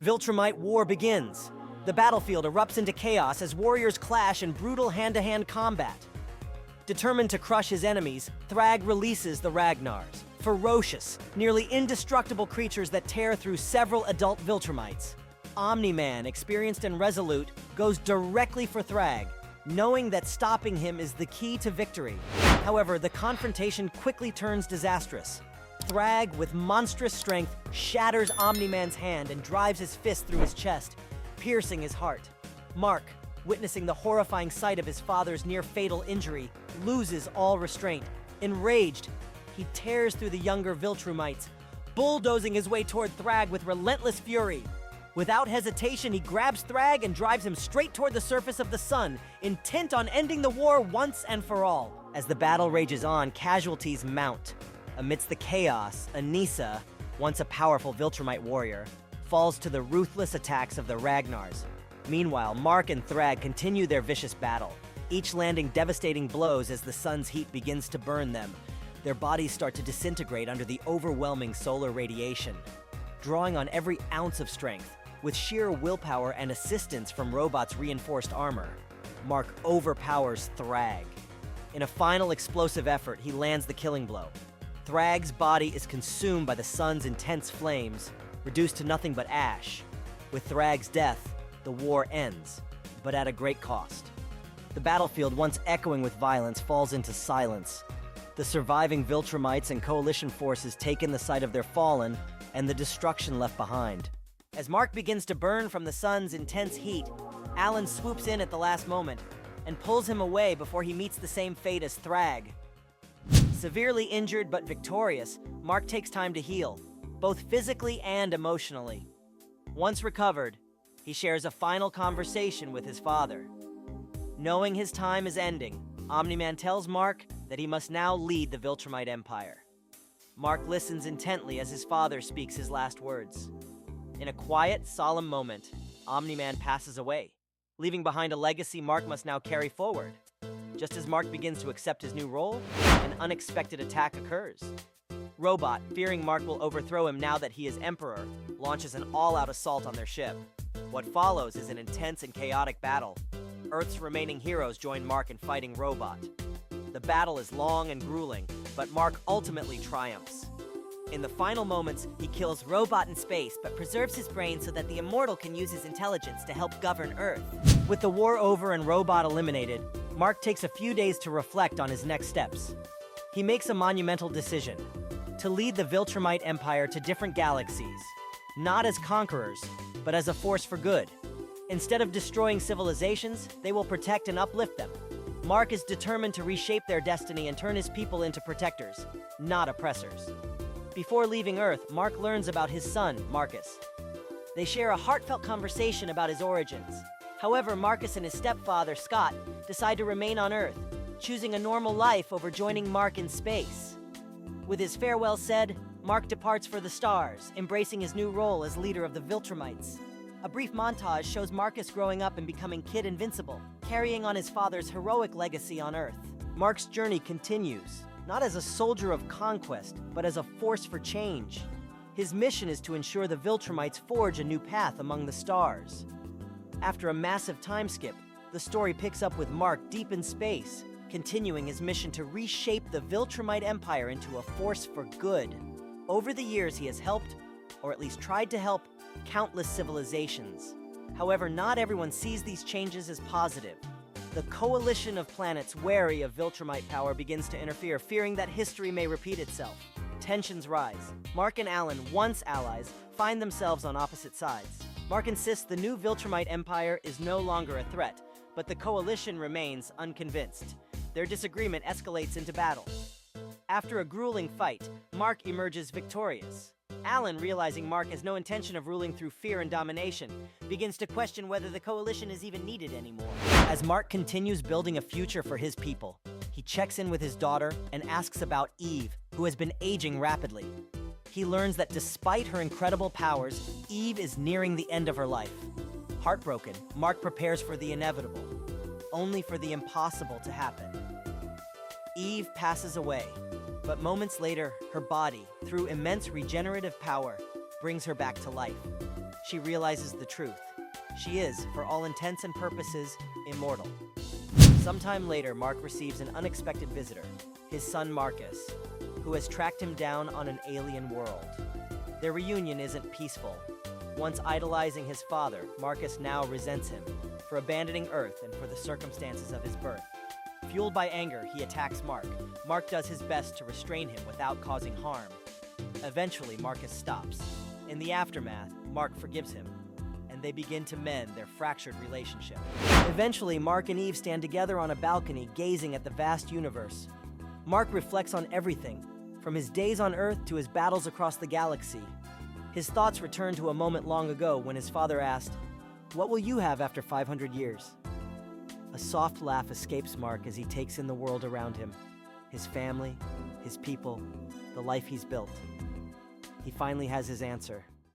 Viltrumite War begins. The battlefield erupts into chaos as warriors clash in brutal hand-to-hand combat. Determined to crush his enemies, Thragg releases the Ragnars, ferocious, nearly indestructible creatures that tear through several adult Viltrumites. Omni-Man, experienced and resolute, goes directly for Thragg, knowing that stopping him is the key to victory. However, the confrontation quickly turns disastrous. Thragg, with monstrous strength, shatters Omni-Man's hand and drives his fist through his chest, piercing his heart. Mark, witnessing the horrifying sight of his father's near-fatal injury, loses all restraint. Enraged, he tears through the younger Viltrumites, bulldozing his way toward Thragg with relentless fury. Without hesitation, he grabs Thragg and drives him straight toward the surface of the sun, intent on ending the war once and for all. As the battle rages on, casualties mount. Amidst the chaos, Anissa, once a powerful Viltrumite warrior, falls to the ruthless attacks of the Ragnars. Meanwhile, Mark and Thragg continue their vicious battle, each landing devastating blows as the sun's heat begins to burn them. Their bodies start to disintegrate under the overwhelming solar radiation. Drawing on every ounce of strength, with sheer willpower and assistance from Robot's reinforced armor, Mark overpowers Thragg. In a final explosive effort, he lands the killing blow. Thragg's body is consumed by the sun's intense flames, reduced to nothing but ash. With Thragg's death, the war ends, but at a great cost. The battlefield, once echoing with violence, falls into silence. The surviving Viltrumites and Coalition forces take in the sight of their fallen and the destruction left behind. As Mark begins to burn from the sun's intense heat, Alan swoops in at the last moment and pulls him away before he meets the same fate as Thragg. Severely injured but victorious, Mark takes time to heal, both physically and emotionally. Once recovered, he shares a final conversation with his father. Knowing his time is ending, Omni-Man tells Mark that he must now lead the Viltrumite Empire. Mark listens intently as his father speaks his last words. In a quiet, solemn moment, Omni-Man passes away, leaving behind a legacy Mark must now carry forward. Just as Mark begins to accept his new role, an unexpected attack occurs. Robot, fearing Mark will overthrow him now that he is Emperor, launches an all-out assault on their ship. What follows is an intense and chaotic battle. Earth's remaining heroes join Mark in fighting Robot. The battle is long and grueling, but Mark ultimately triumphs. In the final moments, he kills Robot in space, but preserves his brain so that the Immortal can use his intelligence to help govern Earth. With the war over and Robot eliminated, Mark takes a few days to reflect on his next steps. He makes a monumental decision: to lead the Viltrumite Empire to different galaxies, not as conquerors, but as a force for good. Instead of destroying civilizations, they will protect and uplift them. Mark is determined to reshape their destiny and turn his people into protectors, not oppressors. Before leaving Earth, Mark learns about his son, Marcus. They share a heartfelt conversation about his origins. However, Marcus and his stepfather, Scott, decide to remain on Earth, choosing a normal life over joining Mark in space. With his farewell said, Mark departs for the stars, embracing his new role as leader of the Viltrumites. A brief montage shows Marcus growing up and becoming Kid Invincible, carrying on his father's heroic legacy on Earth. Mark's journey continues, not as a soldier of conquest, but as a force for change. His mission is to ensure the Viltrumites forge a new path among the stars. After a massive time skip, the story picks up with Mark deep in space, continuing his mission to reshape the Viltrumite Empire into a force for good. Over the years, he has helped, or at least tried to help, countless civilizations. However, not everyone sees these changes as positive. The coalition of planets wary of Viltrumite power begins to interfere, fearing that history may repeat itself. Tensions rise. Mark and Alan, once allies, find themselves on opposite sides. Mark insists the new Viltrumite Empire is no longer a threat, but the coalition remains unconvinced. Their disagreement escalates into battle. After a grueling fight, Mark emerges victorious. Alan, realizing Mark has no intention of ruling through fear and domination, begins to question whether the coalition is even needed anymore. As Mark continues building a future for his people, he checks in with his daughter and asks about Eve, who has been aging rapidly. He learns that despite her incredible powers, Eve is nearing the end of her life. Heartbroken, Mark prepares for the inevitable, only for the impossible to happen. Eve passes away, but moments later, her body, through immense regenerative power, brings her back to life. she realizes the truth. She is, for all intents and purposes, immortal. Sometime later, Mark receives an unexpected visitor, his son Marcus, who has tracked him down on an alien world. Their reunion isn't peaceful. Once idolizing his father, Marcus now resents him for abandoning Earth and for the circumstances of his birth. Fueled by anger, he attacks Mark. Mark does his best to restrain him without causing harm. Eventually, Marcus stops. In the aftermath, Mark forgives him, and they begin to mend their fractured relationship. Eventually, Mark and Eve stand together on a balcony, gazing at the vast universe. Mark reflects on everything, from his days on Earth to his battles across the galaxy. His thoughts return to a moment long ago when his father asked, "What will you have after 500 years?" A soft laugh escapes Mark as he takes in the world around him, his family, his people, the life he's built. He finally has his answer.